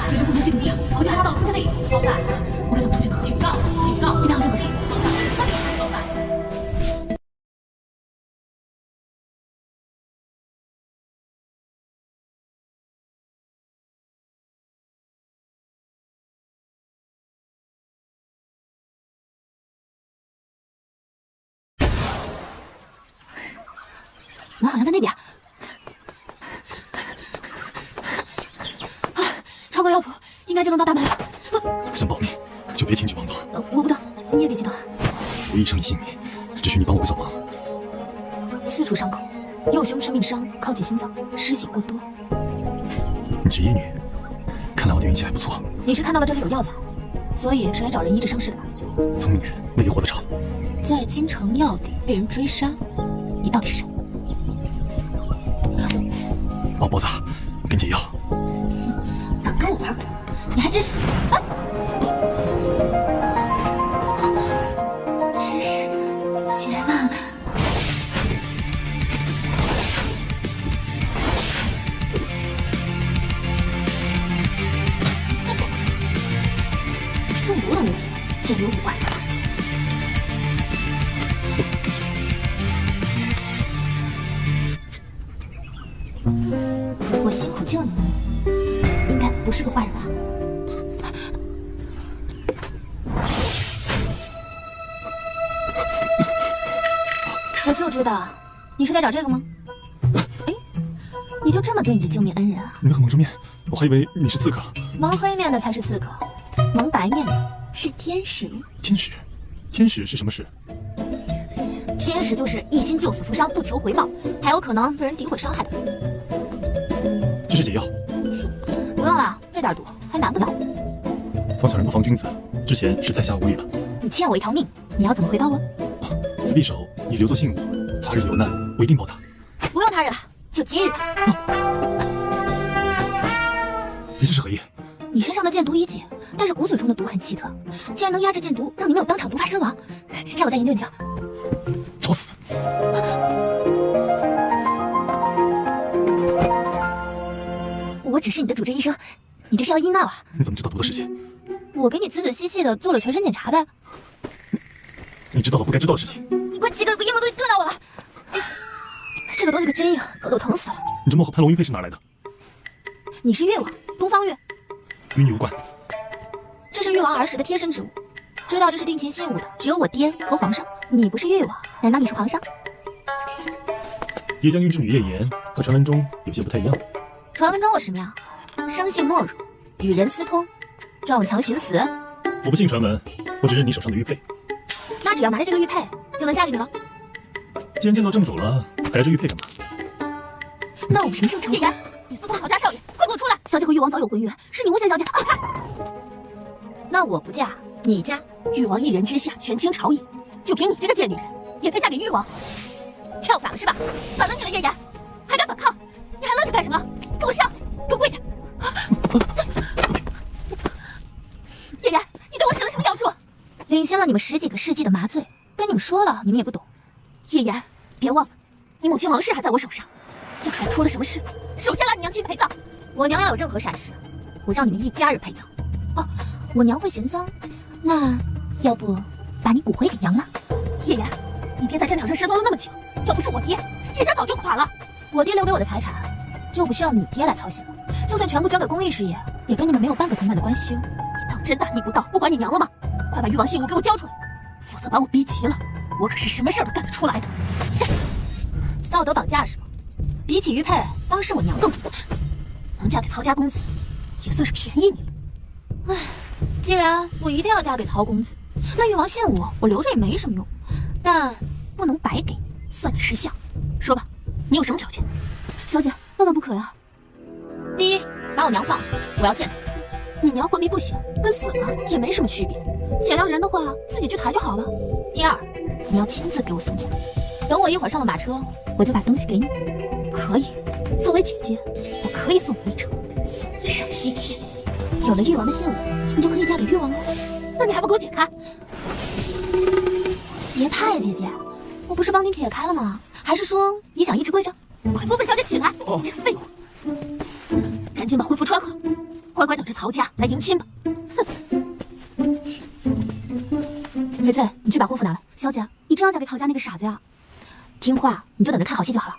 绝对不能亵渎你！我竟然拉到了空间内，高赞！我该怎么出去呢？警告！警告！那边好像有人！快点，高赞！门好像在那边。啊，超高药谱，应该就能到大门了。想保命，就别轻举妄动。我不动，你也别激动。我一生一性命，只需你帮我个小忙。4处伤口，右胸致命伤，靠近心脏，失血过多。你是医女，看来我的运气还不错。你是看到了这里有药材，所以是来找人医治伤势的吧？聪明人未必活得长。在京城要地被人追杀，你到底是谁？王包子，跟解药。敢跟我玩赌，你还真是……啊！真是绝了！中毒都没死，这里有5万。我辛苦救你，应该不是个坏人吧？我就知道，你是在找这个吗？哎，你就这么对你的救命恩人啊？你们很蒙着面，我还以为你是刺客。蒙黑面的才是刺客，蒙白面的是天使。天使？天使是什么使？天使就是一心救死扶伤，不求回报，还有可能被人诋毁伤害的人。这是解药。不用了，这点毒还难不倒。防小人不防君子，之前是在下无礼了。你欠我一条命，你要怎么回报我？此匕首你留作信物，他日有难我一定报答。不用他日了，就今日吧。你这是何意？你身上的剑毒已解，但是骨髓中的毒很奇特，竟然能压制剑毒，让你没有当场毒发身亡。让我再研究研究。找死！我只是你的主治医生，你这是要医闹啊？你怎么知道毒的事情？我给你仔仔细细的做了全身检查呗。你知道了不该知道的事情。你快几个硬的东西硌到我了！这个东西可真硬，硌得我疼死了。你这墨海潘龙玉佩是哪来的？你是越王，东方月，与你无关。这是越王儿时的贴身之物，知道这是定情信物的只有我爹和皇上。你不是越王，难道你是皇上？叶将军之女叶妍和传闻中有些不太一样。传闻中我什么呀？生性懦弱，与人私通，撞墙寻死。我不信传闻，我只认你手上的玉佩。那只要拿着这个玉佩，就能嫁给你了。既然见到正主了，还要这玉佩干嘛？那我们神圣成婚。你私通曹家少爷，快给我出来！小姐和誉王早有婚约，是你诬陷小姐。那我不嫁，你嫁，誉王一人之下，权倾朝野。就凭你这个贱女人，也配嫁给誉王？跳反了是吧？反了你了，叶妍，还敢反抗？你还愣着干什么？给我上！给我跪下！叶妍，你对我使了什么妖术？领先了你们10几个世纪的麻醉，跟你们说了，你们也不懂。叶妍，别忘了，你母亲王氏还在我手上。要是出了什么事，首先拉你娘亲陪葬。我娘要有任何闪失，我让你们一家人陪葬。哦，我娘会嫌脏，那要不把你骨灰给扬了？叶妍，你爹在这两镇失踪了那么久，要不是我爹，叶家早就垮了。我爹留给我的财产，就不需要你爹来操心了。就算全部交给公益事业，也跟你们没有半个同脉的关系哦。你当真大逆不道，不管你娘了吗？快把誉王信物给我交出来，否则把我逼急了，我可是什么事儿都干得出来的。道德绑架是吗？比起玉佩，当是我娘更主动。能嫁给曹家公子，也算是便宜你了。唉，既然我一定要嫁给曹公子，那誉王信物我留着也没什么用，但不能白给你，算你识相。说吧，你有什么条件？小姐，万万不可呀！第一，把我娘放了，我要见她。你娘昏迷不醒，跟死了也没什么区别。想要人的话，自己去抬就好了。第二，你要亲自给我送嫁。等我一会儿上了马车，我就把东西给你。可以，作为姐姐，我可以送你一程，送你上西天。有了誉王的信物，你就可以嫁给誉王了。那你还不给我解开？别怕呀，姐姐，我不是帮你解开了吗？还是说你想一直跪着？快扶本小姐起来！你这个废物！赶紧紧把恢复穿好，乖乖等着曹家来迎亲吧。哼！翡翠，你去把恢复拿来。小姐，你真要嫁给曹家那个傻子呀？听话，你就等着看好戏就好了。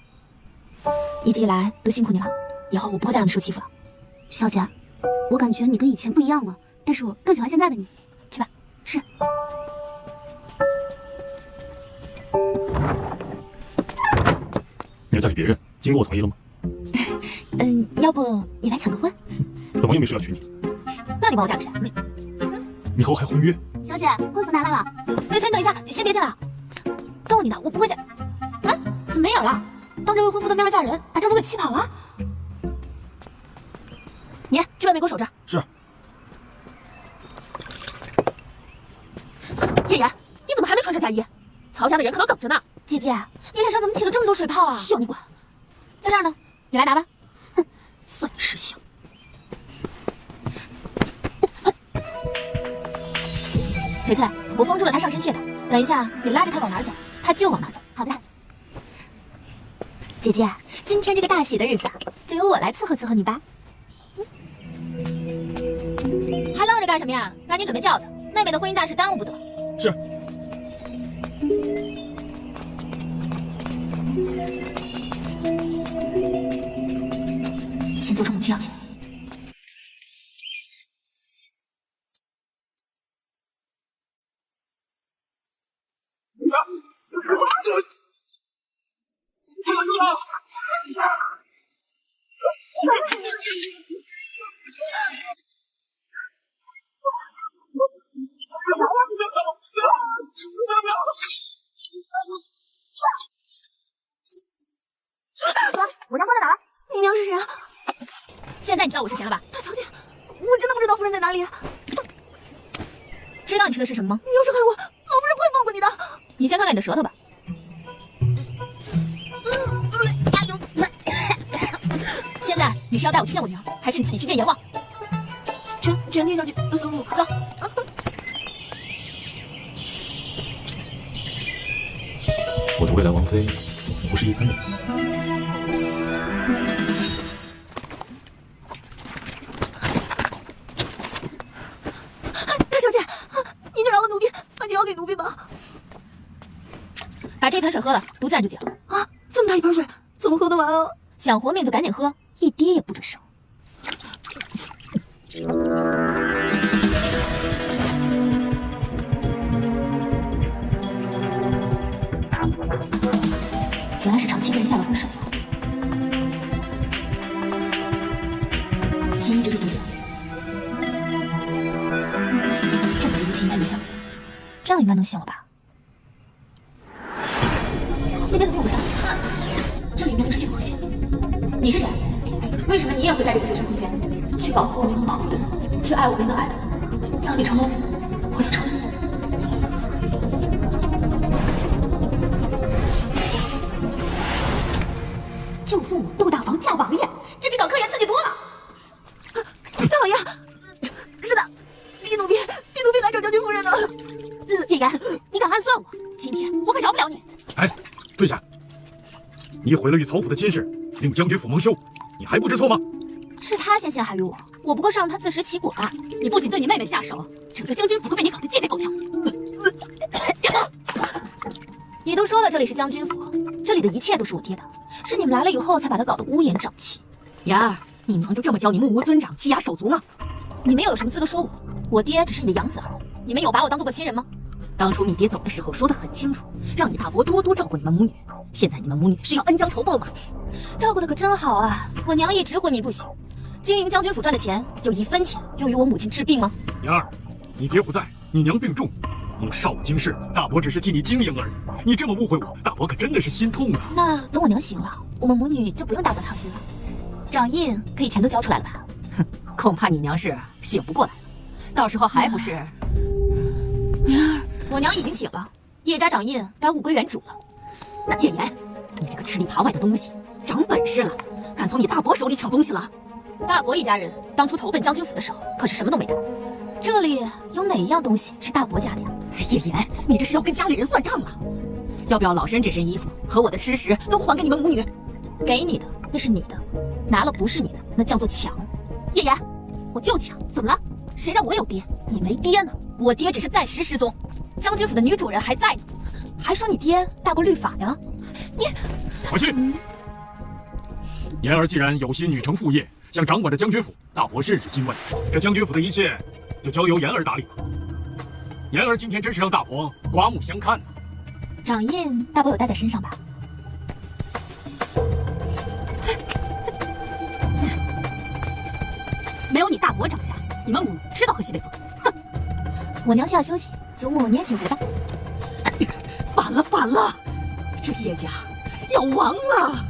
一直以来都辛苦你了，以后我不会再让你受欺负了。小姐，我感觉你跟以前不一样了，但是我更喜欢现在的你。去吧。是。你要嫁给别人，经过我同意了吗？要不你来抢个婚？本王又没说要娶你。那你帮我嫁给谁？你和我还婚约。小姐，婚服拿来了。翡翠，等一下，先别进来。逗你呢，我不会嫁。啊，怎么没影了？当着未婚夫的面嫁人，把正主给气跑了。你去外面给我守着。是。叶妍，你怎么还没穿上嫁衣？曹家的人可都等着呢。姐姐，你脸上怎么起了这么多水泡啊？要你管！在这儿呢，你来拿吧。哼，算你识相。翡翠，我封住了他上身穴道，等一下你拉着他往哪儿走，他就往哪儿走。好的。姐姐，今天这个大喜的日子啊，就由我来伺候伺候你吧。还愣着干什么呀？赶紧准备轿子，妹妹的婚姻大事耽误不得。是。先揪出母亲要钱。我家放在哪儿？你娘是谁啊？现在你知道我是谁了吧？大小姐，我真的不知道夫人在哪里。知道你吃的是什么吗？你要是害我，老夫人不会放过你的。你先看看你的舌头吧。现在你是要带我去见我娘，还是你自己去见阎王？全听小姐的吩咐。走。我的未来王妃不是一般人。大小姐，你就饶了奴婢，把酒要给奴婢吧。把这盆水喝了，毒自然就解了。啊，这么大一盆水，怎么喝得完啊？想活命就赶紧喝，一滴也不准剩。原来是长期被人下了毒手，先医治住毒死。这么急毒气应该有效，这样应该能行了吧？那边怎么有味道？这里应该就是幸福线。你是谁？为什么你也会在这个随身空间？去保护我能保护的人，去爱我能爱的人。当你成了，我就成了。救父母，斗大房，嫁王爷，这比搞科研刺激多了。大王爷，是的，逼奴婢来找将军夫人的。叶妍，你敢暗算我？今天我可饶不了你。哎，跪下！你毁了与曹府的亲事，令将军府蒙羞，你还不知错吗？是他先陷害于我，我不过是让他自食其果吧。你不仅对你妹妹下手，整个将军府都被你搞得鸡飞狗跳。你都说了这里是将军府，这里的一切都是我爹的，是你们来了以后才把他搞得乌烟瘴气。妍儿，你娘就这么教你目无尊长、欺压手足吗？你们又有什么资格说我？我爹只是你的养子儿，你们有把我当做过亲人吗？当初你爹走的时候说得很清楚，让你大伯多多照顾你们母女。现在你们母女是要恩将仇报吗？照顾的可真好啊！我娘一直昏迷不醒，经营将军府赚的钱有一分钱用于我母亲治病吗？妍儿，你爹不在，你娘病重，你少不经事，大伯只是替你经营而已。你这么误会我，大伯可真的是心痛啊。那等我娘醒了，我们母女就不用大伯操心了。掌印可以全都交出来了吧？哼，恐怕你娘是醒不过来了，到时候还不是……娘儿，我娘已经醒了，叶家掌印该物归原主了。叶妍，你这个吃里扒外的东西，长本事了，敢从你大伯手里抢东西了？大伯一家人当初投奔将军府的时候，可是什么都没带。这里有哪一样东西是大伯家的呀？叶妍，你这是要跟家里人算账啊？要不要老身这身衣服和我的吃食都还给你们母女？给你的那是你的，拿了不是你的，那叫做抢。叶言，我就抢，怎么了？谁让我有爹？你没爹呢？我爹只是暂时失踪，将军府的女主人还在呢，还说你爹大过律法的。你可惜，言儿既然有心女承父业，想掌管着将军府，大伯甚是欣慰。这将军府的一切就交由言儿打理吧。言儿今天真是让大伯刮目相看呐。掌印大伯有带在身上吧？没有你大伯掌下，你们母女吃到喝西北风。哼！我娘需要休息，祖母你也请回吧。反了，反了！这叶家要亡了！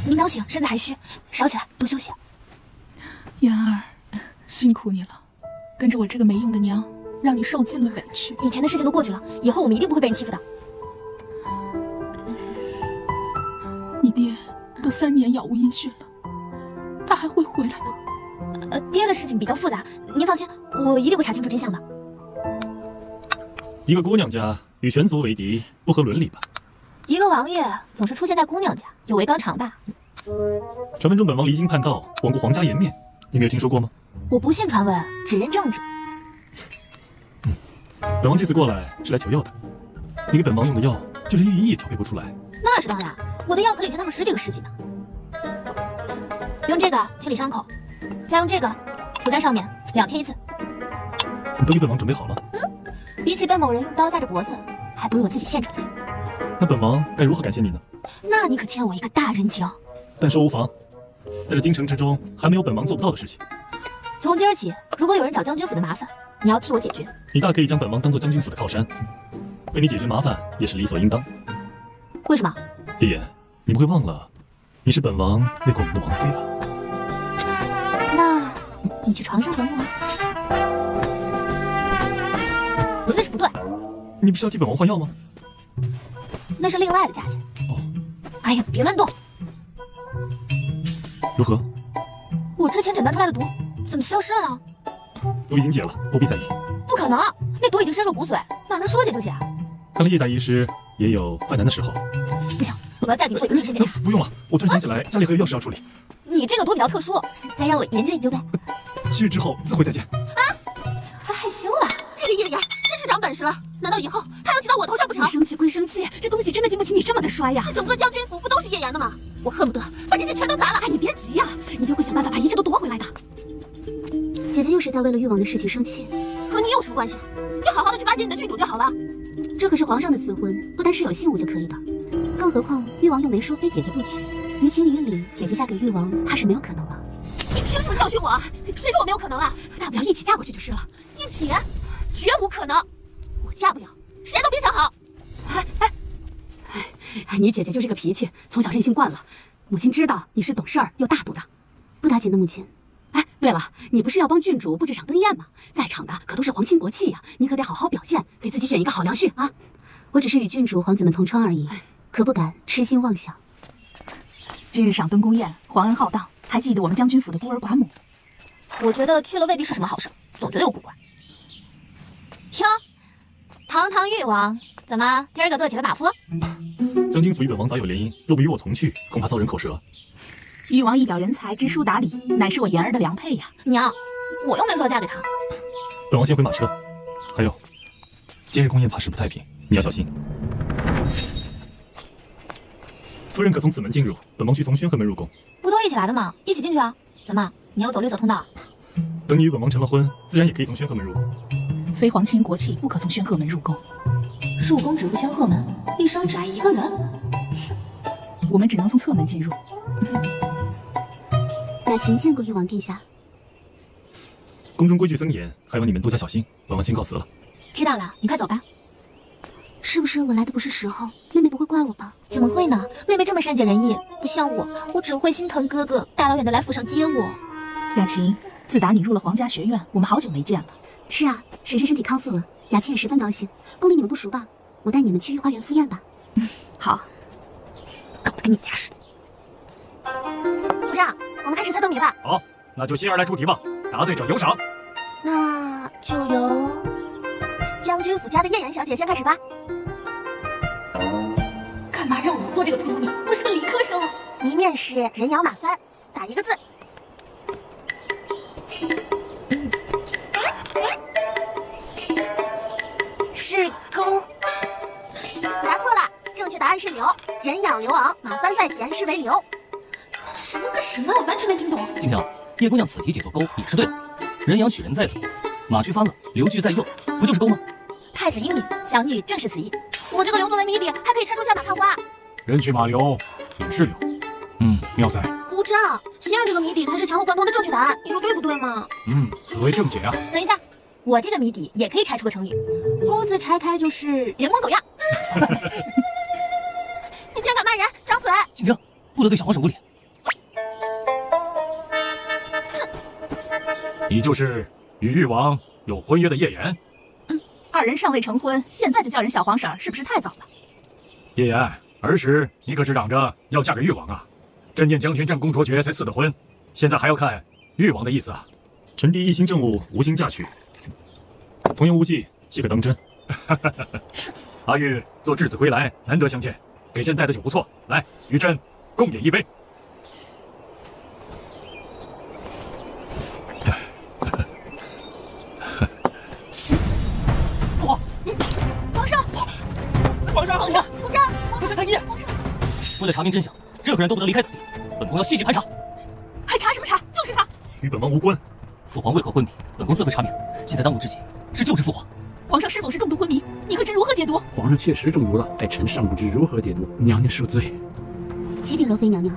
您刚醒，身子还虚，少起来，多休息。言儿，辛苦你了，跟着我这个没用的娘，让你受尽了委屈。以前的事情都过去了，以后我们一定不会被人欺负的。你爹都3年杳无音讯了，他还会回来吗？爹的事情比较复杂，您放心，我一定会查清楚真相的。一个姑娘家与全族为敌，不合伦理吧？一个王爷总是出现在姑娘家，有违纲常吧？传闻中本王离京叛道，罔顾皇家颜面，你没有听说过吗？我不信传闻，只认正主。本王这次过来是来求药的，你给本王用的药，就连御医也调配不出来。那是当然，我的药可以撑他们10几个世纪呢。用这个清理伤口，再用这个涂在上面，2天1次。你都给本王准备好了？比起被某人用刀架着脖子，还不如我自己献出来。那本王该如何感谢你呢？那你可欠我一个大人情。但说无妨，在这京城之中，还没有本王做不到的事情。从今儿起，如果有人找将军府的麻烦，你要替我解决。你大可以将本王当做将军府的靠山，为你解决麻烦也是理所应当。为什么？叶言，你不会忘了，你是本王那过门的王妃吧？那你去床上等我。姿势不对。你不是要替本王换药吗？那是另外的价钱。哦。哎呀，别乱动。如何？我之前诊断出来的毒怎么消失了呢？毒已经解了，不必在意。不可能，那毒已经深入骨髓，哪能说解就解啊？看来叶大医师也有犯难的时候。不行，我要再给你做一个全身检查。不用了，我突然想起来家里还有要事要处理。你这个毒比较特殊，再让我研究研究呗。7日之后自会再见。啊，还害羞了？这个叶言真是长本事了，难道以后他要骑到我头上不成？生气归生气，这东西真的经不起你这么的摔呀！这整个将军府不都是叶言的吗？我恨不得把这些全都砸了。哎，你别急呀，你爹会想办法把一切都夺回来的。姐姐又是在为了誉王的事情生气，和你有什么关系？你好好的去巴结你的郡主就好了。这可是皇上的赐婚，不单是有信物就可以的。更何况誉王又没说非姐姐不娶，于情于理，姐姐嫁给誉王，怕是没有可能了。你凭什么教训我？谁说我没有可能了？大不了一起嫁过去就是了。一起？绝无可能，我嫁不了，谁都别想好。你姐姐就这个脾气，从小任性惯了。母亲知道你是懂事儿又大度的，不打紧的母亲。哎，对了，你不是要帮郡主布置场登宴吗？在场的可都是皇亲国戚呀，你可得好好表现，给自己选一个好良婿啊！我只是与郡主皇子们同窗而已，可不敢痴心妄想。今日赏灯宫宴，皇恩浩荡，还记得我们将军府的孤儿寡母。我觉得去了未必是什么好事，总觉得有古怪。哟，堂堂誉王，怎么今儿个做起了马夫？将军府与本王早有联姻，若不与我同去，恐怕遭人口舌。誉王一表人才，知书达理，乃是我言儿的良配呀。娘，我又没说要嫁给他。本王先回马车。还有，今日宫宴怕是不太平，你要小心。夫人可从此门进入，本王需从宣和门入宫。不都一起来的吗？一起进去啊？怎么，你要走绿色通道？等你与本王成了婚，自然也可以从宣和门入宫。非皇亲国戚不可从宣和门入宫。入宫只入宣和门，一生只爱一个人。我们只能从侧门进入。雅琴见过誉王殿下。宫中规矩森严，还望你们多加小心。本王先告辞了。知道了，你快走吧。是不是我来的不是时候？妹妹不会怪我吧？怎么会呢？妹妹这么善解人意，不像我只会心疼哥哥，大老远的来府上接我。雅琴，自打你入了皇家学院，我们好久没见了。是啊，婶婶身体康复了，雅琴也十分高兴。宫里你们不熟吧？我带你们去御花园赴宴吧。好。搞得跟你家似的。部长，我们开始猜灯谜吧。好，那就心儿来出题吧，答对者有赏。那就由将军府家的艳颜小姐先开始吧。干嘛让我做这个出头鸟？我是个理科生。谜面是人仰马翻，打一个字。是钩。答错了，正确答案是流。人仰流昂，马翻在田，是为流。什么跟什么？我完全没听懂。静静，叶姑娘此题解作钩也是对的。人仰取人在左，马驹翻了，流句在右，不就是钩吗？太子英明，小女正是此意。我这个流作为谜底，还可以拆出下马看花。人去马流也是流，妙哉。鼓掌！西岸这个谜底才是前后贯通的正确答案，你说对不对嘛？此为正解啊。等一下，我这个谜底也可以拆出个成语，钩子拆开就是人模狗样。你竟然敢骂人，张嘴！静静，不得对小皇婶无礼。你就是与誉王有婚约的叶岩？二人尚未成婚，现在就叫人小皇婶，是不是太早了？叶岩，儿时你可是嚷着要嫁给誉王啊！朕念将军战功卓绝才赐的婚，现在还要看誉王的意思啊！臣弟一心政务，无心嫁娶，童言无忌，岂可当真？阿玉做质子归来，难得相见，给朕带的酒不错，来与朕共饮一杯。为了查明真相，任何人都不得离开此地。本宫要细细盘查。还查什么查？就是他。与本王无关。父皇为何昏迷，本宫自会查明。现在当务之急是救治父皇。皇上是否是中毒昏迷？你可知如何解毒？皇上确实中毒了，待臣尚不知如何解毒，娘娘恕罪。启禀柔妃娘娘，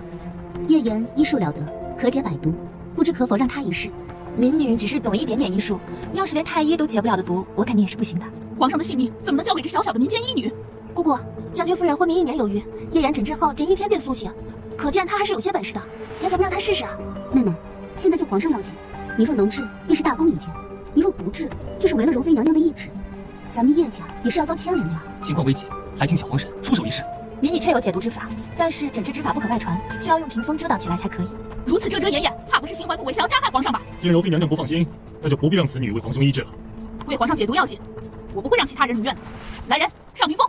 叶岩医术了得，可解百毒，不知可否让他一试？民女只是懂一点点医术，要是连太医都解不了的毒，我肯定也是不行的。皇上的性命怎么能交给这小小的民间医女？姑姑，将军夫人昏迷1年有余，叶岩诊治后仅1天便苏醒，可见她还是有些本事的，也可不让她试试啊。妹妹，现在就皇上要紧，你若能治，便是大功一件；你若不治，就是违了柔妃娘娘的意志。咱们叶家也是要遭牵连的呀。情况危急，还请小皇婶出手一试。民女确有解毒之法，但是诊治之法不可外传，需要用屏风遮挡起来才可以。如此遮遮掩掩，怕不是心怀不轨，想要加害皇上吧？既然柔妃娘娘不放心，那就不必让此女为皇兄医治了。为皇上解毒要紧，我不会让其他人如愿的。来人，上屏风。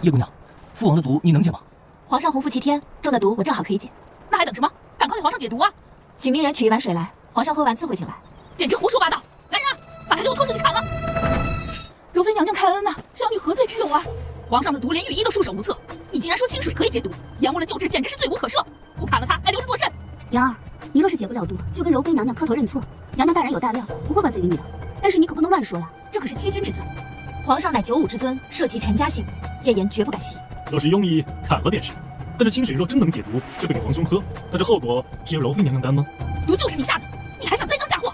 叶姑娘，父王的毒你能解吗？皇上洪福齐天，中的毒我正好可以解。那还等什么？赶快给皇上解毒啊！请命人取一碗水来，皇上喝完自会醒来。简直胡说八道！来人啊，把他给我拖出去砍了！柔妃娘娘开恩呐，小女何罪之有啊？皇上的毒连御医都束手无策，你竟然说清水可以解毒，延误了救治，简直是罪无可赦！不砍了他，还留着作甚？杨儿，你若是解不了毒，就跟柔妃娘娘磕头认错。娘娘大人有大量，不会怪罪于你的。但是你可不能乱说呀，这可是欺君之罪。皇上乃95之尊，涉及全家性命，叶岩绝不敢息。若是庸医砍了便是，但这清水若真能解毒，却不给皇兄喝，那这后果是由柔妃娘娘担吗？毒就是你下的，你还想栽赃嫁祸？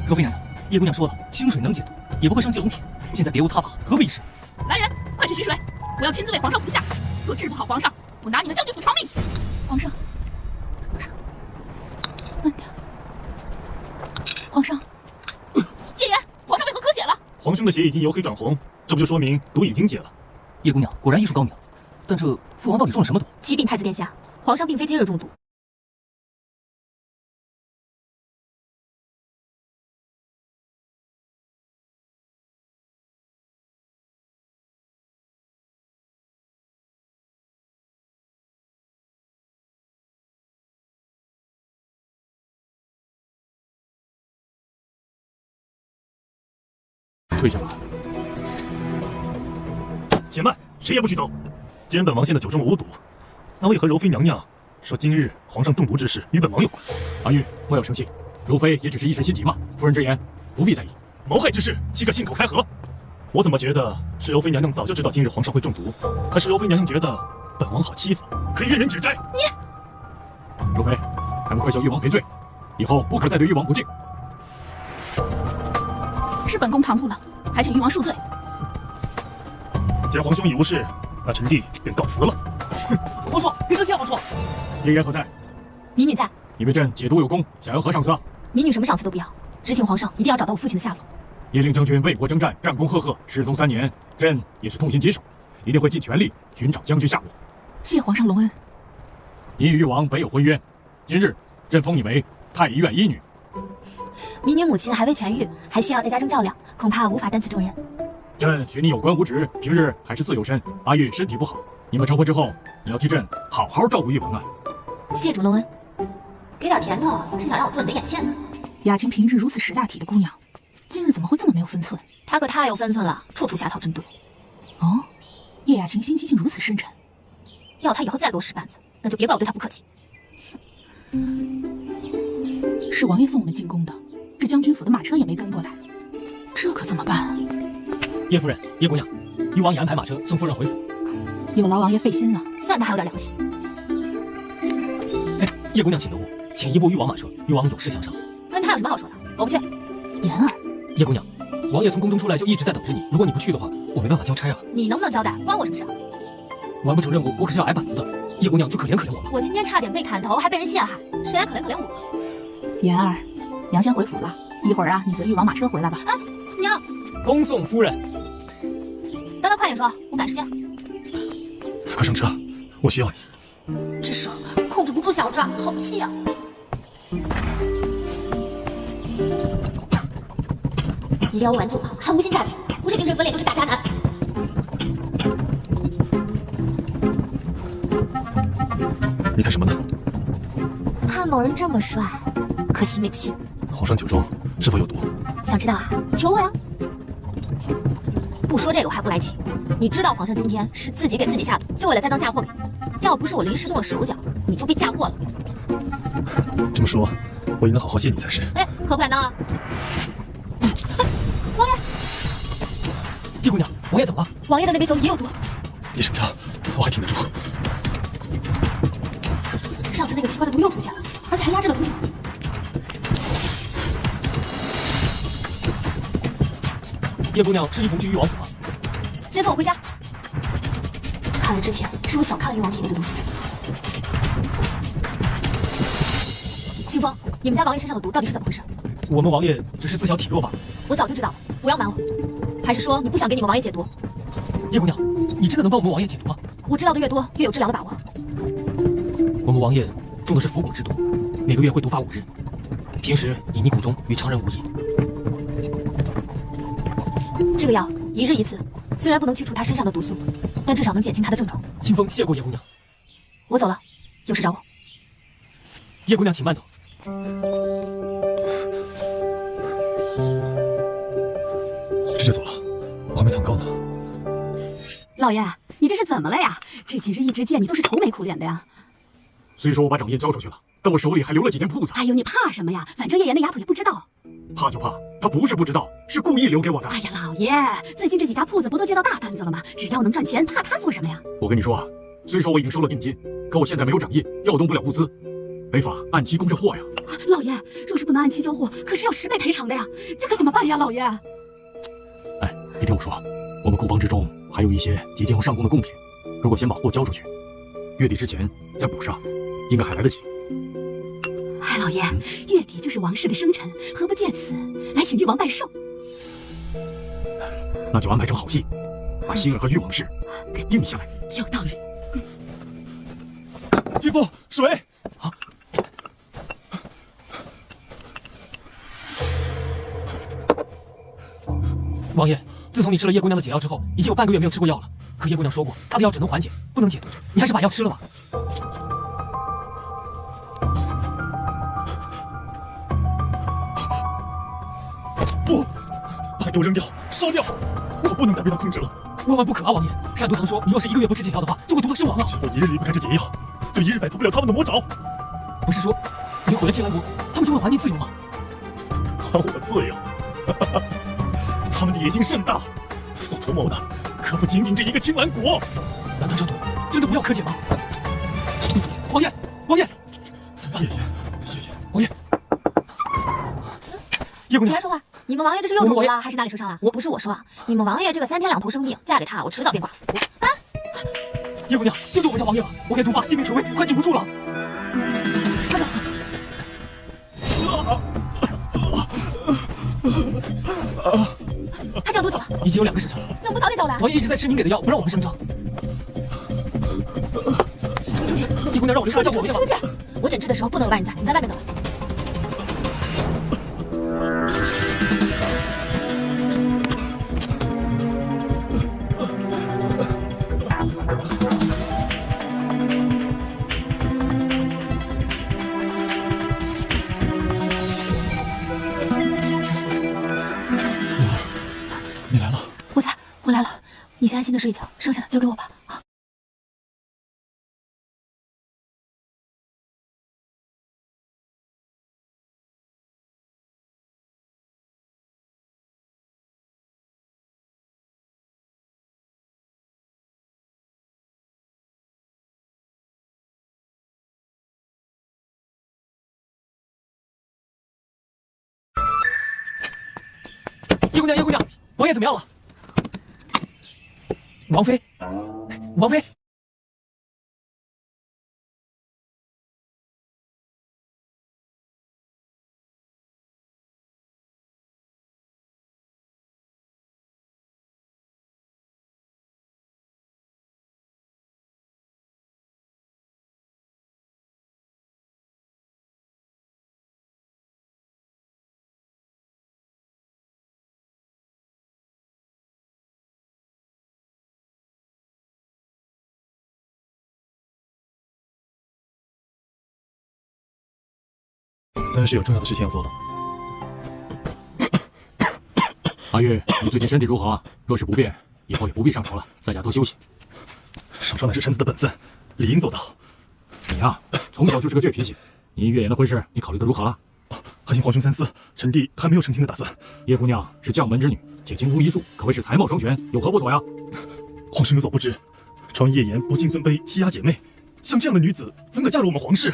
柔妃娘娘，叶姑娘说了，清水能解毒，也不会伤及龙体，现在别无他法，何不一试？来人，快去取水，我要亲自为皇上服下。若治不好皇上，我拿你们将军府偿命！皇上，慢点。皇上，叶岩，皇上为何咳血了？皇兄的血已经由黑转红，这不就说明毒已经解了？叶姑娘果然医术高明，但这父王到底中了什么毒？启禀太子殿下，皇上并非今日中毒。退下吧。且慢，谁也不许走。既然本王现在酒中无毒，那为何柔妃娘娘说今日皇上中毒之事与本王有关？阿玉，不要生气，柔妃也只是一时心急嘛。夫人之言，不必在意。谋害之事，岂可信口开河？我怎么觉得是柔妃娘娘早就知道今日皇上会中毒，还是柔妃娘娘觉得本王好欺负，可以任人指摘？柔妃，还不快向誉王赔罪，以后不可再对誉王不敬。是本宫唐突了，还请誉王恕罪。既然皇兄已无事，那臣弟便告辞了。皇叔，别生气啊，皇叔。叶岩何在？民女在。你为朕解毒有功，想要何上策？民女什么赏赐都不要，只只请皇上一定要找到我父亲的下落。叶令将军为国征战，战功赫赫，失踪3年，朕也是痛心疾首，一定会尽全力寻找将军下落。谢皇上隆恩。你与誉王本有婚约，今日朕封你为太医院医女。民女母亲还未痊愈，还需要在家中照料，恐怕无法担此重任。朕许你有官无职，平日还是自由身。阿玉身体不好，你们成婚之后，你要替朕好好照顾誉王啊。谢主隆恩，给点甜头是想让我做你的眼线呢。雅琴平日如此识大体的姑娘，今日怎么会这么没有分寸？她可太有分寸了，处处下套针对。哦，叶雅琴心机竟如此深沉。要她以后再给我使绊子，那就别怪我对她不客气。是王爷送我们进宫的，这将军府的马车也没跟过来，这可怎么办啊？叶夫人，叶姑娘，誉王已安排马车送夫人回府。有劳王爷费心了，算他还有点良心。哎，叶姑娘请得误，请移步誉王马车，誉王有事相商。跟他有什么好说的？我不去。言儿，叶姑娘，王爷从宫中出来就一直在等着你，如果你不去的话，我没办法交差啊。你能不能交代？关我什么事？完不成任务，我可是要挨板子的。叶姑娘就可怜可怜我吧。我今天差点被砍头，还被人陷害，谁来可怜可怜我？言儿，娘先回府了，一会儿啊，你随誉王马车回来吧。啊，娘，恭送夫人。让他快点说，我赶时间。快上车，我需要你。这手控制不住想要抓，好气啊！你撩完就跑，还无心嫁娶，不是精神分裂就是大渣男。你看什么呢？看某人这么帅，可惜没有戏。皇上酒中是否有毒？想知道啊？求我呀！不说这个我还不来气。你知道皇上今天是自己给自己下毒，就为了再当嫁祸给你。要不是我临时动了手脚，你就被嫁祸了。这么说，我应该好好谢你才是。哎，可不敢当啊！王爷，叶姑娘，王爷怎么了？王爷的那杯酒里也有毒。你省着，我还挺得住。上次那个奇怪的毒又出现了，而且还压制了毒酒。叶姑娘是一同去誉王府吗？先送我回家。看来之前是我小看了誉王体内的毒素。清风，你们家王爷身上的毒到底是怎么回事？我们王爷只是自小体弱罢了。我早就知道了，不要瞒我。还是说你不想给你们王爷解毒？叶姑娘，你真的能帮我们王爷解毒吗？我知道的越多，越有治疗的把握。我们王爷中的是伏蛊之毒，每个月会毒发5日，平时隐匿谷中，与常人无异。这个药1日1次，虽然不能去除他身上的毒素，但至少能减轻他的症状。清风谢过叶姑娘。我走了，有事找我。叶姑娘请慢走。这就走了，我还没躺够呢。老爷，你这是怎么了呀？这几日一直见你都是愁眉苦脸的呀。虽说我把长业交出去了，但我手里还留了几间铺子。哎呦，你怕什么呀？反正叶岩那丫头也不知道。怕就怕，他不是不知道，是故意留给我的。哎呀，老爷，最近这几家铺子不都接到大单子了吗？只要能赚钱，怕他做什么呀？我跟你说啊，虽说我已经收了定金，可我现在没有长业，调动不了物资，没法按期供这货呀。老爷，若是不能按期交货，可是要10倍赔偿的呀，这可怎么办呀，老爷？哎，你听我说，我们库房之中还有一些即将要上供的贡品，如果先把货交出去，月底之前再补上，应该还来得及。哎，老爷，月底就是王室的生辰，何不借此来请誉王代寿？那就安排成好戏，把星儿和誉王氏给定下来。有道理。清风，水。啊！王爷，自从你吃了叶姑娘的解药之后，已经有半个月没有吃过药了。可叶姑娘说过，她的药只能缓解，不能解毒，你还是把药吃了吧。不，把它给我扔掉，烧掉！我不能再被他控制了。万万不可啊，王爷！善毒堂说，你若是1个月不吃解药的话，就会毒发身亡啊！我1日离不开这解药，就1日摆脱不了他们的魔爪。不是说你毁了青兰国，他们就会还你自由吗？还我自由？他们的野心甚大，所图谋的可不仅仅这一个青兰国。难道这毒真的无药可解吗？王爷，王爷！爷爷，王爷！叶姑娘，起来说话！你们王爷这是又中毒了，还是哪里受伤了？不是我说啊，你们王爷这个3天2头生病，嫁给他，我迟早变寡妇。啊！叶姑娘，救救我家王爷吧！我给毒发，性命垂危，快顶不住了！快走！他这样多久了？已经有2个时辰了。怎么不早点叫来？王爷一直在吃您给的药，不让我们上阵。你出去！叶姑娘让我留下来照顾我爹吧。出去！我诊治的时候不能有外人在，你在外面等。你来了。我来了，你先安心的睡一觉，剩下的交给我吧。啊。叶姑娘，叶姑娘，王爷怎么样了？王妃，王妃。当然是有重要的事情要做了。阿玉，你最近身体如何啊？若是不便，以后也不必上朝了，在家多休息。上朝乃是臣子的本分，理应做到。你呀，从小就是个倔脾气。你月言的婚事，你考虑的如何了？还请皇兄三思，臣弟还没有成亲的打算。叶姑娘是将门之女，且精通医术，可谓是才貌双全，有何不妥呀？皇兄有所不知，传闻叶言不敬尊卑，欺压姐妹，像这样的女子，怎可嫁入我们皇室？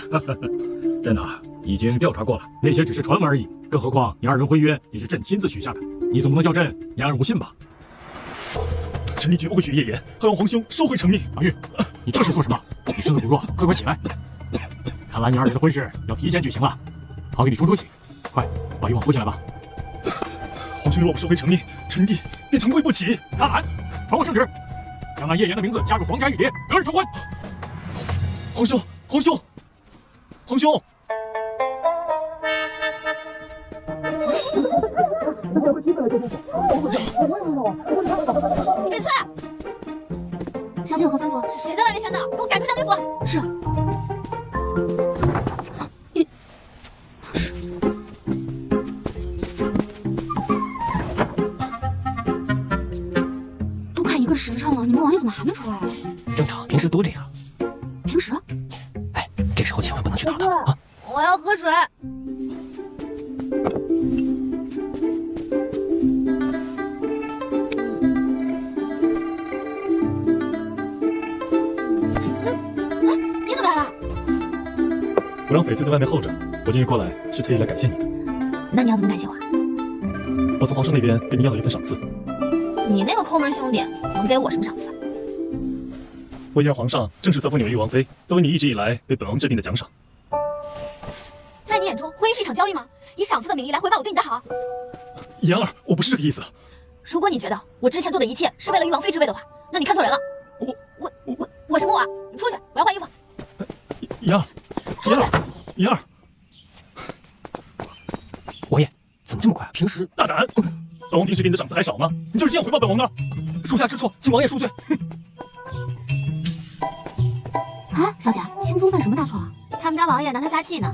朕啊，已经调查过了，那些只是传闻而已。更何况你2人婚约也是朕亲自许下的，你总不能叫朕言而无信吧？臣弟绝不会娶叶言，还望皇兄收回成命。阿玉，你这是做什么？你身子骨弱，快起来！看来你2人的婚事要提前举行了，好给你冲喜。快把玉王扶起来吧。皇兄若不收回成命，臣弟便长跪不起。大胆，传我圣旨，将那叶言的名字加入皇家玉牒，择日成婚。皇兄，皇兄，皇兄！翡翠，小姐有何吩咐？是谁在外面喧闹？给我赶出将军府！是。都快1个时辰了，你们王爷怎么还没出来？正常，平时都这样。平时？哎，这时候千万不能去打他啊！我要喝水。你怎么来了？我让翡翠在外面候着，我今日过来是特意来感谢你的。那你要怎么感谢我啊？我从皇上那边跟你要了一份赏赐。你那个抠门兄弟能给我什么赏赐？我已经让皇上正式册封你为玉王妃，作为你一直以来为本王制定的奖赏。在你眼中，婚姻是一场交易吗？以赏赐的名义来回报我对你的好？言儿，我不是这个意思。如果你觉得我之前做的一切是为了玉王妃之位的话，那你看错人了。我什么我啊？你出去，我要换衣服。言儿，出去。言儿，王爷怎么这么快啊？平时大胆！本王平时给你的赏赐还少吗？你就是这样回报本王的？属下知错，请王爷恕罪。啊，小姐，清风犯什么大错了？他们家王爷拿他撒气呢。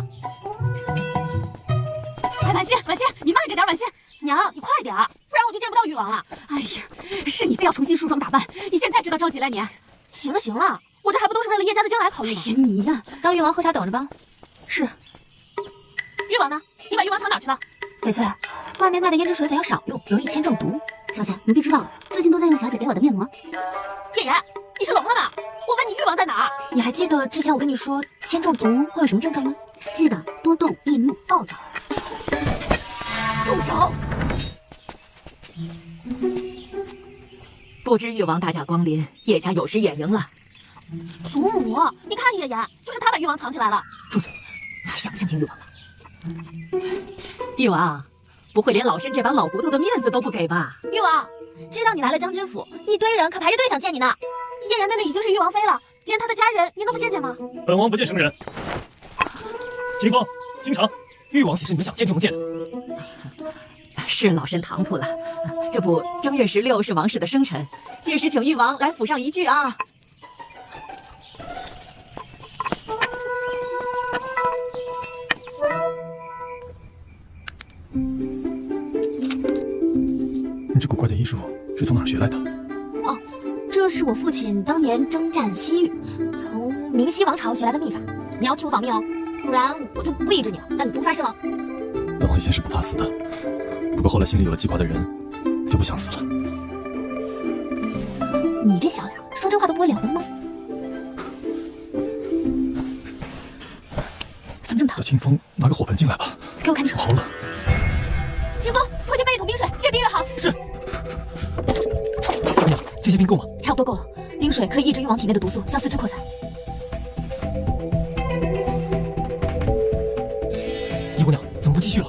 哎，婉欣，你慢着点，婉欣，娘，你快点，不然我就见不到誉王了。哎呀，是你非要重新梳妆打扮，你现在知道着急来年？行了，我这还不都是为了叶家的将来考虑吗？哎呀，你呀，让誉王喝茶等着吧。是。誉王呢？你把誉王藏哪去了？翡翠，外面卖的胭脂水粉要少用，容易铅中毒。小姐，奴婢知道了，最近都在用小姐给我的面膜。叶言，你是聋了吧？我问你誉王在哪儿？你还记得之前我跟你说铅中毒会有什么症状吗？记得，多动、易怒、暴躁。住手！不知誉王大驾光临，叶家有失远迎了。祖母，你看叶言，就是他把誉王藏起来了。住嘴！还想不想听誉王了？誉王，不会连老身这把老骨头的面子都不给吧？誉王，知道你来了将军府，一堆人可排着队想见你呢。叶然妹妹已经是誉王妃了，连她的家人您都不见见吗？本王不见生人。清风，清场。誉王岂是你们想见就能见的？是老身唐突了。这不，正月16是王氏的生辰，届时请誉王来府上一聚啊。你这古怪的医术是从哪儿学来的？哦，这是我父亲当年征战西域，从明西王朝学来的秘法。你要替我保命哦，不然我就不医治你了，让你毒发身亡。本王以前是不怕死的，不过后来心里有了记挂的人，就不想死了。你这小脸，说这话都不会脸红吗？怎么这么烫？叫清风拿个火盆进来吧。给我看你手。好冷。清风，快去备一桶冰水，越冰越好。是。姑娘，这些冰够吗？差不多够了。冰水可以抑制誉王体内的毒素，向四肢扩散。叶姑娘，怎么不继续了？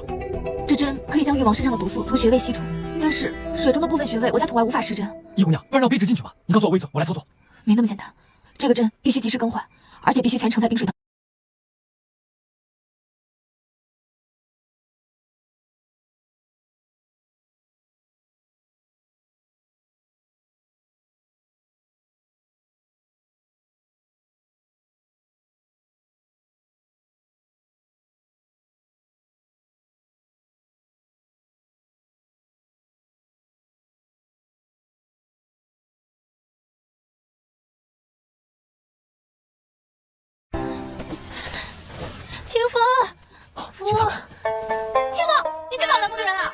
这针可以将誉王身上的毒素从穴位吸出，但是水中的部分穴位我在桶外无法施针。叶姑娘，不然让卑职进去吧。你告诉我位置，我来操作。没那么简单，这个针必须及时更换，而且必须全程在冰水当。清风，清风，你这把来工作人了。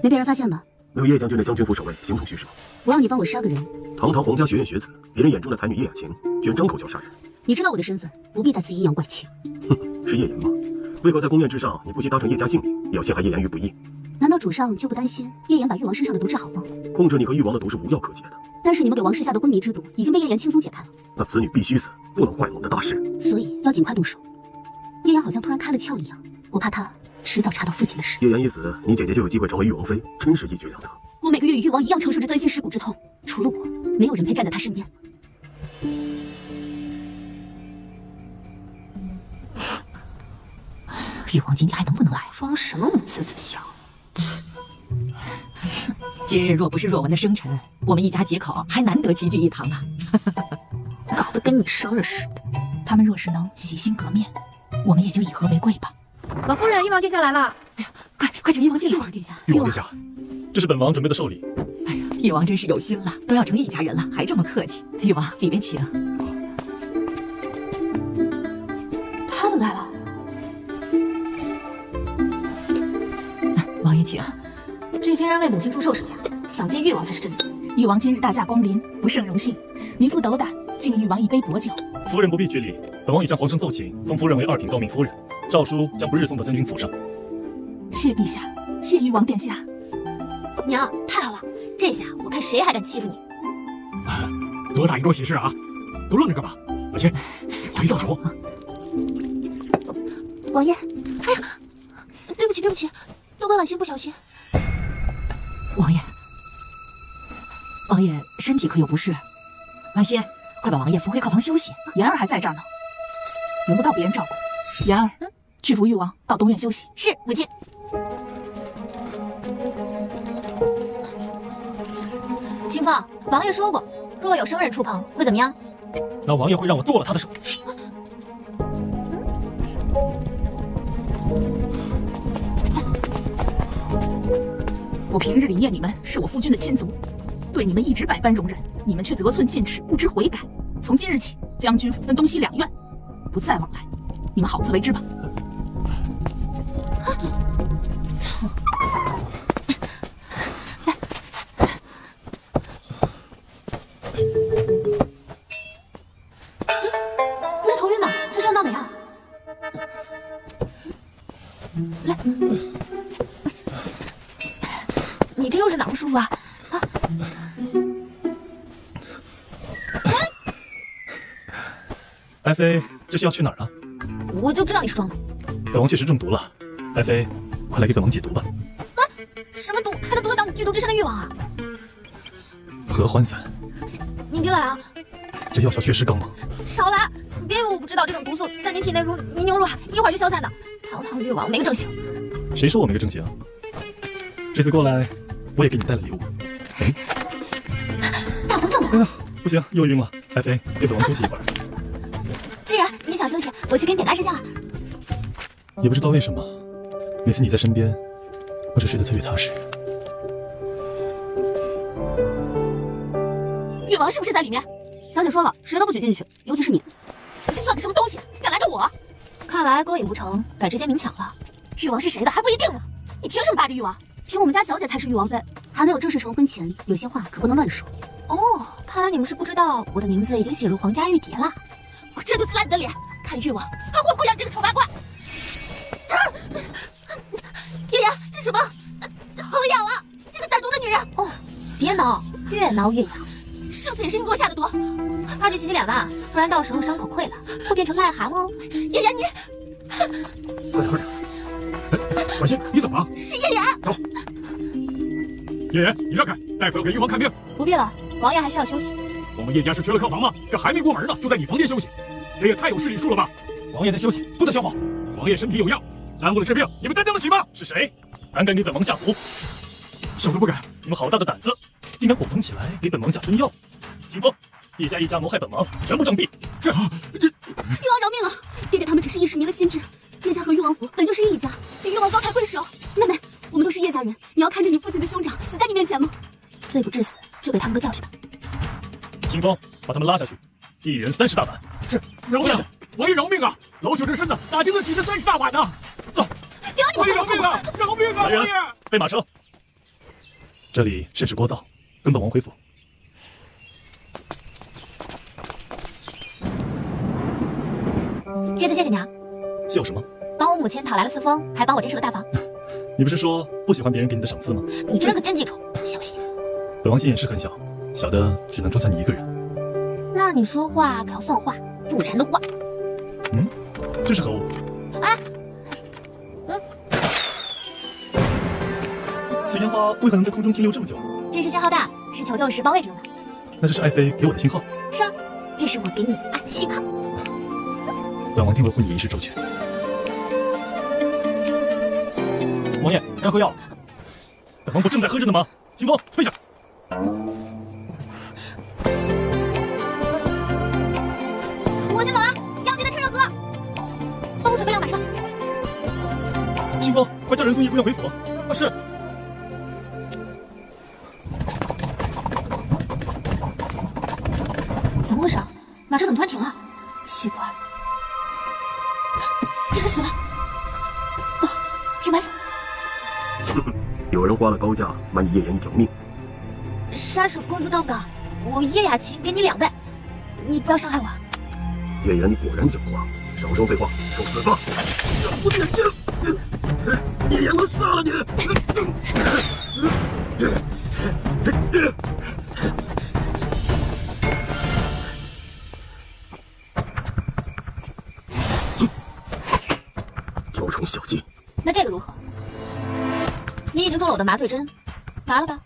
没被人发现吧？没有叶将军的将军府守卫形同虚设。我让你帮我杀个人。堂堂皇家学院学子，别人眼中的才女叶雅晴，居然张口就要杀人。你知道我的身份，不必在此阴阳怪气。哼，是叶岩吗？为何在宫宴之上，你不惜搭乘叶家性命，也要陷害叶岩于不义？难道主上就不担心叶岩把誉王身上的毒治好吗？控制你和誉王的毒是无药可解的。但是你们给王氏下的昏迷之毒，已经被叶岩轻松解开了。那此女必须死，不能坏了我们的大事。所以要尽快动手。叶岩好像突然开了窍一样，我怕他迟早查到父亲的事。叶岩一死，你姐姐就有机会成为誉王妃，真是一举两得。我每个月与誉王一样承受着钻心蚀骨之痛，除了我，没有人配站在他身边。誉王今天还能不能来？装什么母慈子孝？今日若不是若文的生辰，我们一家几口还难得齐聚一堂呢。搞得跟你生日似的。他们若是能洗心革面，我们也就以和为贵吧。老夫人，誉王殿下来了。哎呀，快请誉王进来。誉王殿下，誉王殿下，这是本王准备的寿礼。哎呀，誉王真是有心了，都要成一家人了，还这么客气。誉王，里面请。他怎么来了？王爷请。这些人为母亲祝寿是假，想见誉王才是真的。誉王今日大驾光临，不胜荣幸。民妇斗胆，敬誉王一杯薄酒。夫人不必拘礼，本王已向皇上奏请，封夫人为2品高明夫人，诏书将不日送到将军府上。谢陛下，谢誉王殿下。娘，太好了，这下我看谁还敢欺负你。多大一桌喜事啊！都愣着干嘛？快去，快动手！王爷，哎呀，对不起对不起，都怪婉心不小心。王爷，王爷身体可有不适？婉心，快把王爷扶回客房休息。妍儿还在这儿呢，轮不到别人照顾。妍儿，去扶誉王到东院休息。是，母亲。清风，王爷说过，若有生人触碰，会怎么样？那王爷会让我剁了他的手。我平日里念你们是我夫君的亲族，对你们一直百般容忍，你们却得寸进尺，不知悔改。从今日起，将军府分东西2院，不再往来，你们好自为之吧。不是头晕吗？这是要闹哪样？来，你这又是哪不舒服啊？爱妃，这是要去哪儿啊？我就知道你是装的。本王确实中毒了，爱妃，快来给本王解毒吧。啊，什么毒还能毒得到你剧毒之身的誉王啊？合欢散，你别来啊！这药效确实高吗？少来！别以为我不知道，这种毒素在你体内如泥牛入海，一会儿就消散的。堂堂誉王没个正形。谁说我没个正形？这次过来，我也给你带了礼物。哎，大风正来。哎呀，不行，又晕了。爱妃，给本王休息一会儿。既然你想休息，我去给你点干睡觉了。也不知道为什么，每次你在身边，我就睡得特别踏实。誉王是不是在里面？小姐说了，谁都不许进去，尤其是你。你算个什么东西，敢拦着我？看来勾引不成，改直接明抢了。誉王是谁的还不一定呢，你凭什么霸着誉王？凭我们家小姐才是誉王妃，还没有正式成婚前，有些话可不能乱说。哦，看来你们是不知道，我的名字已经写入皇家玉牒了。我这就撕烂你的脸，看誉王还会不会养这个丑八怪！爷爷，这什么？好痒啊！这个歹毒的女人！哦，别挠，越挠越痒。上次也是你给我下的毒，快去洗洗脸吧，不然到时候伤口溃了，会变成癞蛤蟆哦。爷爷你，快点快点！哎，婉欣，你怎么了？是叶岩。走。叶岩，你让开，大夫要给誉王看病。不必了，王爷还需要休息。我们叶家是缺了客房吗？这还没过门呢，就在你房间休息，这也太有势力数了吧？王爷在休息，不得笑话。王爷身体有恙，耽误了治病，你们担当得起吗？是谁？胆敢给本王下毒？小的不敢。你们好大的胆子，竟敢伙同起来给本王下春药！清风，叶家一家谋害本王，全部杖毙！这……誉王饶命啊！爹爹他们只是一时迷了心智。叶家和誉王府本就是一家，请誉王高抬贵手。妹妹，我们都是叶家人，你要看着你父亲的兄长死在你面前吗？罪不至死，就给他们个教训吧。清风，把他们拉下去，一人30大板。是，饶命！王爷饶命啊！老朽这身子哪经得起这30大板呢？走，王爷饶命啊！饶命啊！王爷，备马车。这里甚是聒噪，跟本王回府。这次谢谢你啊。谢我什么？帮我母亲讨来了赐封，还帮我真是个大方。你不是说不喜欢别人给你的赏赐吗？你这人可真记仇，小心。本王心也是很小，小的只能装下你一个人。那你说话可要算话，不然的话……嗯，这是何物？啊，此烟花为何能在空中停留这么久？这是信号弹，是求救时帮位置用的。那这是爱妃给我的信号。是啊，这是我给你爱的信号。本王定维护你一世周全。王爷，该喝药了。本王不正在喝着呢吗？清风，退下。我先走了，药记得趁热喝。帮我准备辆马车。清风，快叫人送叶姑娘回府。是。怎么回事？马车怎么突然停了？奇怪，竟然死了！哦，有埋伏。有人花了高价买你叶岩一条命。杀手工资高高，我叶雅琴给你2倍，你不要伤害我。叶岩，你果然狡猾，少说废话，受死吧！我的心，叶岩，我杀了你！雕虫小技。那这个如何？你已经中了我的麻醉针，拿了吧，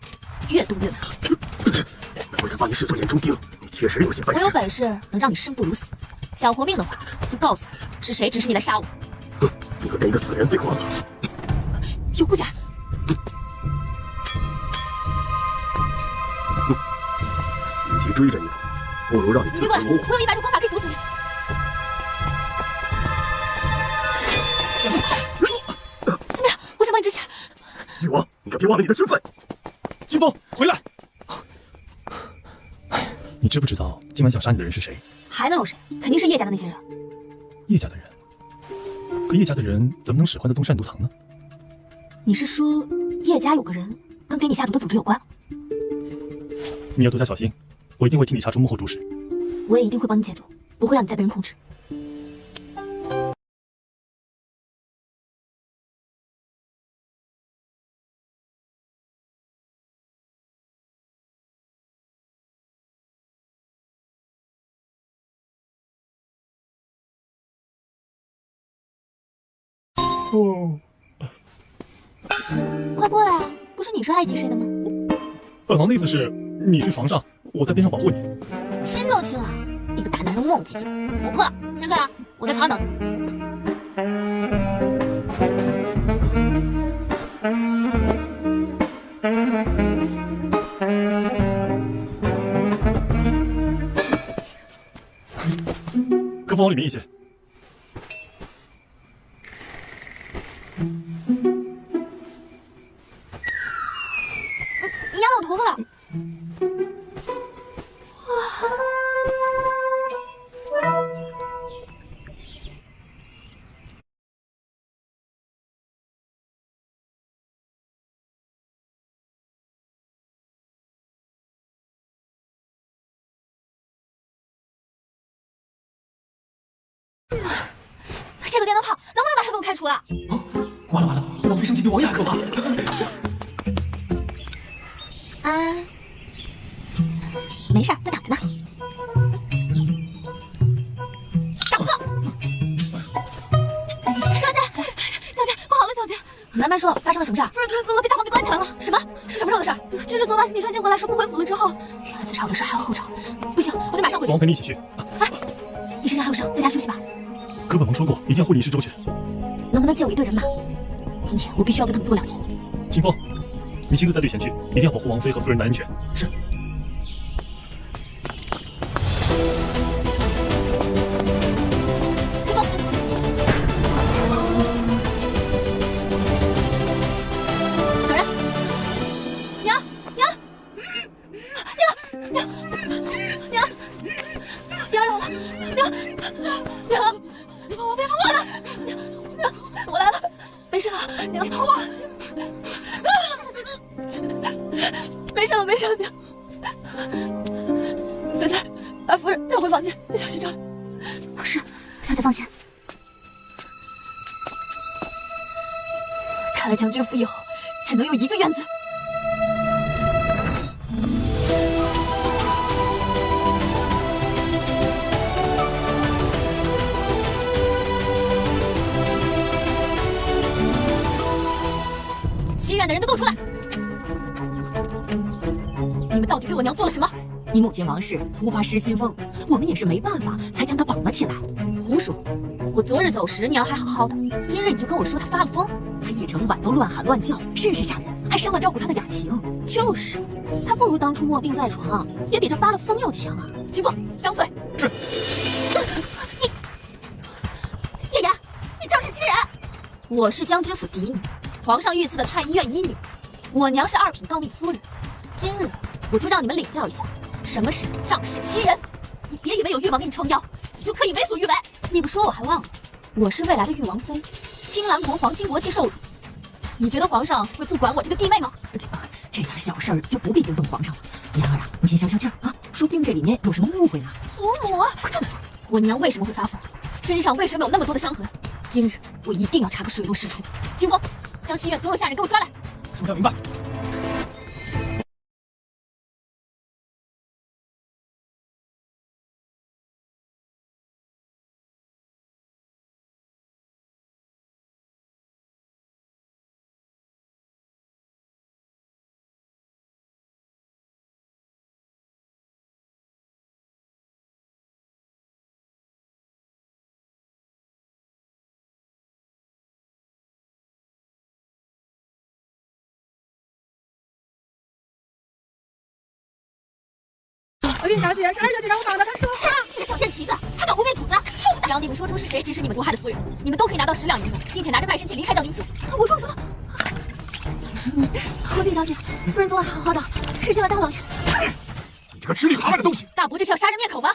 越毒越猛。我敢把你视作眼中钉，你确实有些本事。我有本事能让你生不如死，想活命的话，就告诉我是谁指使你来杀我。哼，你和跟一个死人废话。有护甲。与其追着你跑，不如让你自投罗网。我有100种方法可以毒死你。小心！怎么样？我想帮你止血。誉王，你可别忘了你的身份。清风，回来！你知不知道今晚想杀你的人是谁？还能有谁？肯定是叶家的那些人。叶家的人？可叶家的人怎么能使唤得动善毒堂呢？你是说叶家有个人跟给你下毒的组织有关？你要多加小心，我一定会替你查出幕后主使。我也一定会帮你解毒，不会让你再被人控制。快过来啊！不是你说爱挤谁的吗？本王的意思是，你去床上，我在边上保护你。亲都亲了，一个大男人磨磨唧唧。不困了，先睡了，我在床上等你。可否往里面一些？你压到我头发了。这个电灯泡能不能把它给我开除了？完了完了，王妃生气比王爷还可怕。啊，没事，在挡着呢。挡住！小姐，不好了，小姐！慢慢说，发生了什么事儿？夫人突然疯了，被大房给关起来了。什么？是什么时候的事儿？就是昨晚你传信回来说不回府了之后。原来此朝的事还有后招。不行，我得马上回去。王陪你一起去。哎，你身上还有伤，在家休息吧。可本王说过，一定要护理一世周全。能不能借我一队人马？今天我必须要跟他们做了结。清风，你亲自带队前去，一定要保护王妃和夫人的安全。是。清风，等人。娘，来了，娘，我别看我了，娘，我来了，没事了，娘，我。没事了，娘。翡翠，把夫人带回房间，你小心着。是，小姐放心。看来将军府以后只能有一个院子。西院的人都给我出来！你们到底对我娘做了什么？你母亲王氏突发失心疯，我们也是没办法才将她绑了起来。胡说！我昨日走时娘还好好的，今日你就跟我说她发了疯。她一整晚都乱喊乱叫，甚是吓人，还伤了照顾她的雅晴。就是，她不如当初卧病在床，也比这发了疯要强啊！清风，张嘴！是。叶言，你仗势欺人！我是将军府嫡女，皇上御赐的太医院医女，我娘是二品诰命夫人。今日我就让你们领教一下，什么是仗势欺人。你别以为有誉王给你撑腰，你就可以为所欲为。你不说我还忘了，我是未来的誉王妃，青兰国皇亲国戚受辱。你觉得皇上会不管我这个弟妹吗？这点小事儿就不必惊动皇上了。言儿啊，你先消消气儿啊，说不定这里面有什么误会呢。祖母，快住嘴！我娘为什么会发疯？身上为什么有那么多的伤痕？今日我一定要查个水落石出。清风，将西院所有下人给我抓来。属下明白。回禀小姐，是二小姐让我绑的，她说话。你个小贱蹄子，还敢诬辩主子！受不了！只要你们说出是谁指使你们毒害的夫人，你们都可以拿到10两银子，并且拿着卖身契离开将军府。我说什么？回禀小姐，夫人昨晚好好的，失敬了大老爷。你这个吃里扒外的东西！大伯这是要杀人灭口吗？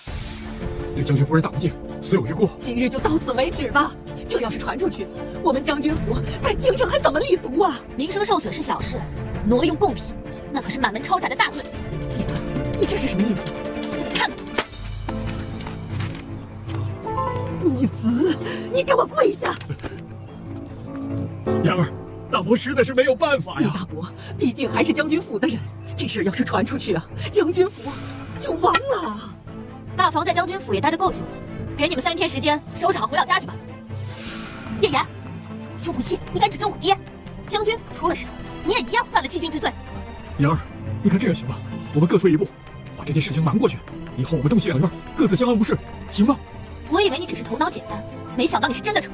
对将军夫人大不敬，死有余过。今日就到此为止吧。这要是传出去，我们将军府在京城还怎么立足啊？名声受损是小事，挪用贡品那可是满门抄斩的大罪。你这是什么意思？自己看看。逆子，你给我跪下！言儿，大伯实在是没有办法呀。大伯毕竟还是将军府的人，这事要是传出去啊，将军府就亡了。大房在将军府也待得够久了，给你们3天时间收拾好回老家去吧。叶言，就不信你敢指证我爹？将军府出了事，你也一样犯了欺君之罪。妍儿，你看这样行吗？我们各退一步，把这件事情瞒过去，以后我们洞悉两院，各自相安无事，行吗？我以为你只是头脑简单，没想到你是真的蠢。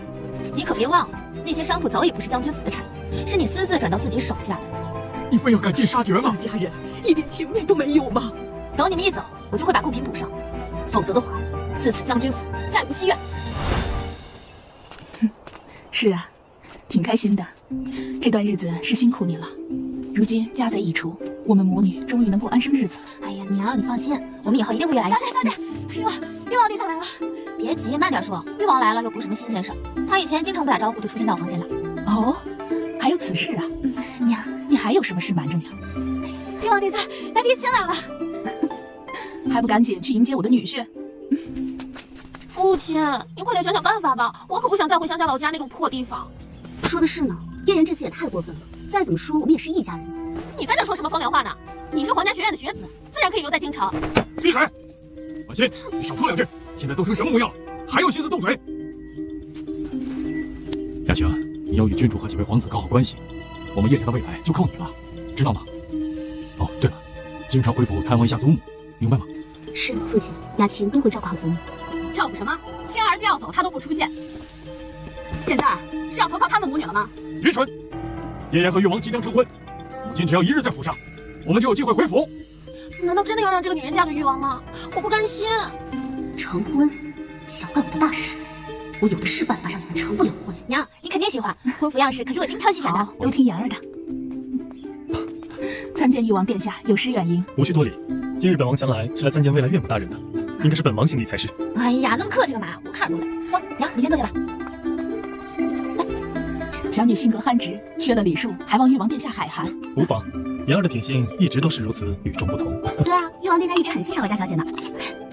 你可别忘了，那些商铺早已不是将军府的产业，是你私自转到自己手下的。你非要赶尽杀绝吗？自家人一点情面都没有吗？等你们一走，我就会把贡品补上，否则的话，自此将军府再无西院。是啊，挺开心的。这段日子是辛苦你了。如今家贼已除，我们母女终于能过安生日子了。哎呀，娘，你放心，我们以后一定会越来越好。小姐，玉王殿下来了。别急，慢点说。誉王来了又不是什么新鲜事，他以前经常不打招呼就出现在我房间的。哦，还有此事啊？娘，你还有什么事瞒着娘？玉王殿下，来提亲来了，还不赶紧去迎接我的女婿？父亲，你快点想想办法吧，我可不想再回乡下老家那种破地方。说的是呢，叶然这次也太过分了。再怎么说，我们也是一家人。你在这说什么风凉话呢？你是皇家学院的学子，自然可以留在京城。闭嘴！婉心，你少说两句。现在都成什么模样了，还有心思斗嘴？雅晴，你要与郡主和几位皇子搞好关系，我们叶家的未来就靠你了，知道吗？哦，对了，经常回府探望一下祖母，明白吗？是父亲，雅琴定会照顾好祖母。照顾什么？亲儿子要走，他都不出现。现在是要投靠他们母女了吗？愚蠢！叶言和誉王即将成婚，母亲只要一日在府上，我们就有机会回府。难道真的要让这个女人嫁给誉王吗？我不甘心。成婚，想坏我的大事，我有的是办法让你们成不了婚。娘，你肯定喜欢，婚服样式可是我精挑细选的，都听言儿的。参见誉王殿下，有失远迎。无需多礼，今日本王前来是来参见未来岳母大人的，应该是本王行礼才是。哎呀，那么客气干嘛？我看着都累。走，娘，你先坐下吧。小女性格憨直，缺了礼数，还望誉王殿下海涵。无妨，言儿的品性一直都是如此与众不同。对啊，誉王殿下一直很欣赏我家小姐呢。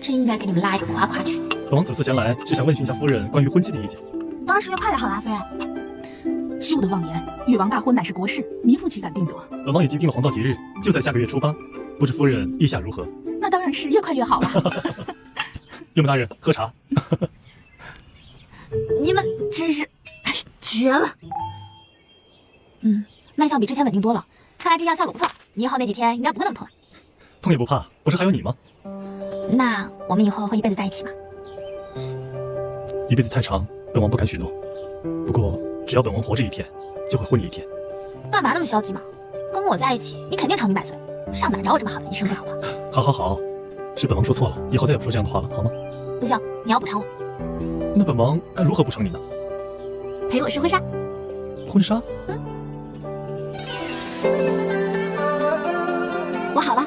真应该给你们拉一个夸夸群。本王此次前来是想问询一下夫人关于婚期的意见。当然是越快越好啦，夫人。休得妄言，誉王大婚乃是国事，民妇岂敢定夺？本王已经定了黄道吉日，就在下个月初8，不知夫人意下如何？那当然是越快越好了。岳母大人，喝茶。你们真是，绝了！卖相比之前稳定多了，看来这药效果不错。你以后那几天应该不会那么痛了。痛也不怕，不是还有你吗？那我们以后会一辈子在一起吗？一辈子太长，本王不敢许诺。不过只要本王活着一天，就会婚你一天。干嘛那么消极嘛？跟我在一起，你肯定长命百岁，上哪找我这么好的医生最老婆？好好好，是本王说错了，以后再也不说这样的话了，好吗？不行，你要补偿我。那本王该如何补偿你呢？陪我试婚纱。婚纱？我好了。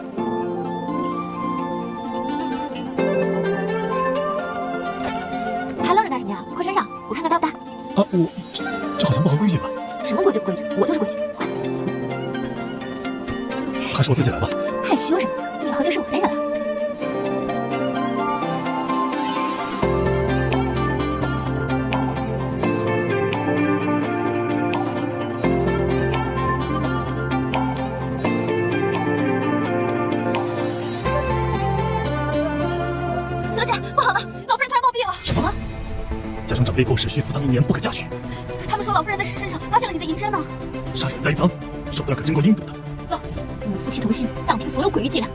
还愣着干什么呀？快穿上，我看看搭不搭。啊，这好像不合规矩吧？什么规矩不规矩？我就是规矩。快，还是我自己来吧。害羞什么的，你以后就是我的人了。小姐，不好了，老夫人突然暴毙了。什么？家中长辈过世，需服丧1年，不可嫁娶。他们说老夫人的尸身上发现了你的银针呢。杀人栽赃，手段可真够阴毒的。走，我们夫妻同心，荡平所有诡异伎俩。